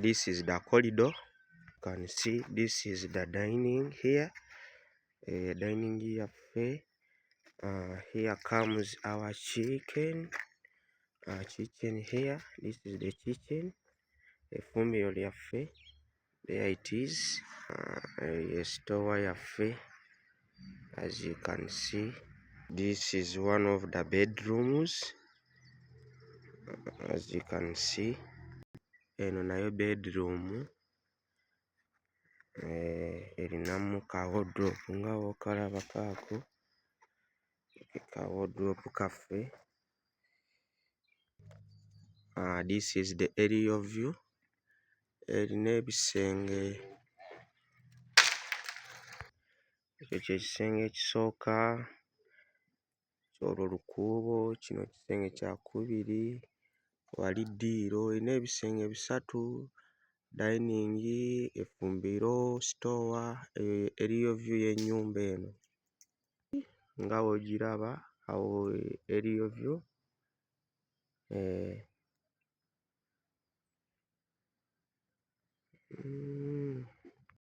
This is the corridor. You can see this is the dining here. Dining here. Here comes our chicken. Chicken here. This is the kitchen. Efumbiro lyaffe. There it is. Store yaffe. As you can see, this is one of the bedrooms. As you can see, eno nayo bedroom. Erinamu ka wardrobe nga bw'okalaba kaako. Ka wardrobe kaffe. This is the aerial view. Erina ebisenge. Ekyo ky'ekisenge ekisooka. Olwo lukuubo, kino kisenge kyakubiri. Wali ddiiro. Erina ebisenge bisatu. Dining, efumbiro, store. Aerial view y'ennyumba eno. Nga bw'ogiraba awo aerial view.